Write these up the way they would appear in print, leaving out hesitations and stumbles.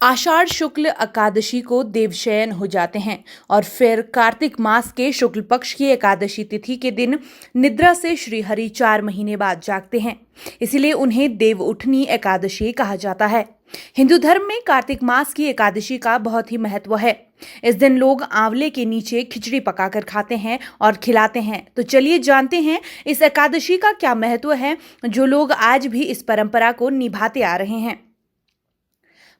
आषाढ़ शुक्ल एकादशी को देवशयन हो जाते हैं और फिर कार्तिक मास के शुक्ल पक्ष की एकादशी तिथि के दिन निद्रा से श्रीहरि 4 महीने बाद जागते हैं। इसीलिए उन्हें देव उठनी एकादशी कहा जाता है। हिंदू धर्म में कार्तिक मास की एकादशी का बहुत ही महत्व है। इस दिन लोग आंवले के नीचे खिचड़ी पकाकर खाते हैं और खिलाते हैं। तो चलिए जानते हैं इस एकादशी का क्या महत्व है, जो लोग आज भी इस परंपरा को निभाते आ रहे हैं।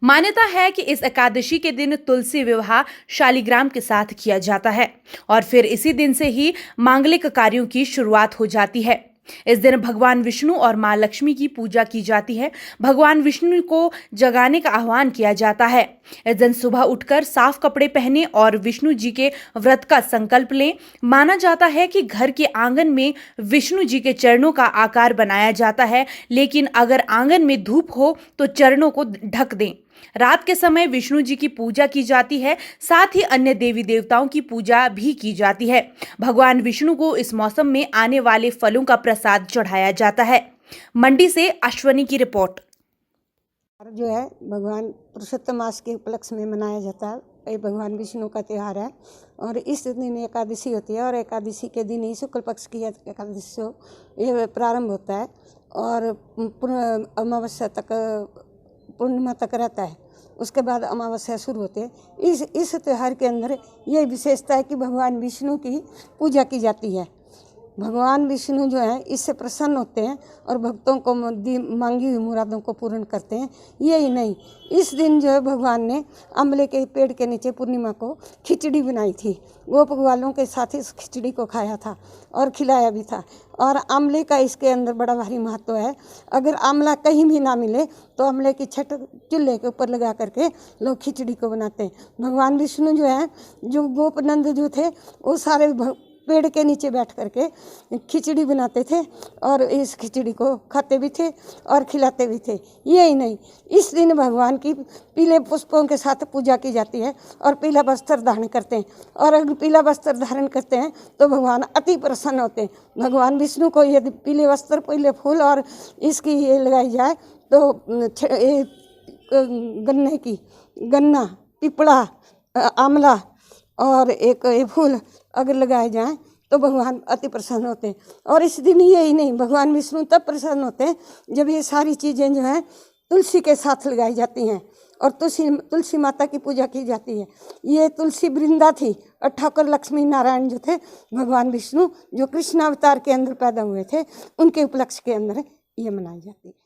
मान्यता है कि इस एकादशी के दिन तुलसी विवाह शालिग्राम के साथ किया जाता है और फिर इसी दिन से ही मांगलिक कार्यों की शुरुआत हो जाती है। इस दिन भगवान विष्णु और मां लक्ष्मी की पूजा की जाती है। भगवान विष्णु को जगाने का आह्वान किया जाता है। इस दिन सुबह उठकर साफ कपड़े पहने और विष्णु जी के व्रत का संकल्प लें। माना जाता है कि घर के आंगन में विष्णु जी के चरणों का आकार बनाया जाता है, लेकिन अगर आंगन में धूप हो तो चरणों को ढक दें। रात के समय विष्णु जी की पूजा की जाती है, साथ ही अन्य देवी देवताओं की पूजा भी की जाती है। भगवान विष्णु को इस मौसम में आने वाले फलों का प्रसाद चढ़ाया जाता है। मंडी से अश्वनी की रिपोर्ट। जो है भगवान पुरुषोत्तम मास के उपलक्ष्य में मनाया जाता है। ये भगवान विष्णु का त्यौहार है और इस दिन एकादशी होती है और एकादशी के दिन ही शुक्ल पक्ष की एकादशी से ये प्रारंभ होता है और अमावस्या तक, पूर्णिमा तक रहता है। उसके बाद अमावस्या शुरू होते हैं। इस त्यौहार के अंदर ये विशेषता है कि भगवान विष्णु की पूजा की जाती है। भगवान विष्णु जो है इससे प्रसन्न होते हैं और भक्तों को मांगी हुई मुरादों को पूर्ण करते हैं। यही नहीं, इस दिन जो है भगवान ने आंवले के पेड़ के नीचे पूर्णिमा को खिचड़ी बनाई थी। गोप ग्वालों के साथ इस खिचड़ी को खाया था और खिलाया भी था। और आंवले का इसके अंदर बड़ा भारी महत्व है। अगर आंवला कहीं भी ना मिले तो आंवले की छट चूल्हे के ऊपर लगा करके लोग खिचड़ी को बनाते हैं। भगवान विष्णु जो है, जो गोपनंद जो थे, वो सारे पेड़ के नीचे बैठ करके खिचड़ी बनाते थे और इस खिचड़ी को खाते भी थे और खिलाते भी थे। यही नहीं, इस दिन भगवान की पीले पुष्पों के साथ पूजा की जाती है और पीला वस्त्र धारण करते हैं। और अगर पीला वस्त्र धारण करते हैं तो भगवान अति प्रसन्न होते हैं। भगवान विष्णु को यदि पीले वस्त्र, पीले फूल और इसकी ये लगाई जाए तो गन्ना, पिपड़ा, आंवला और एक ये फूल अगर लगाए जाएं तो भगवान अति प्रसन्न होते हैं। और इस दिन यही नहीं, भगवान विष्णु तब प्रसन्न होते हैं जब ये सारी चीज़ें जो हैं तुलसी के साथ लगाई जाती हैं और तुलसी माता की पूजा की जाती है। ये तुलसी वृंदा थी और ठाकुर लक्ष्मी नारायण जो थे, भगवान विष्णु जो कृष्ण अवतार के अंदर पैदा हुए थे, उनके उपलक्ष्य के अंदर ये मनाई जाती है।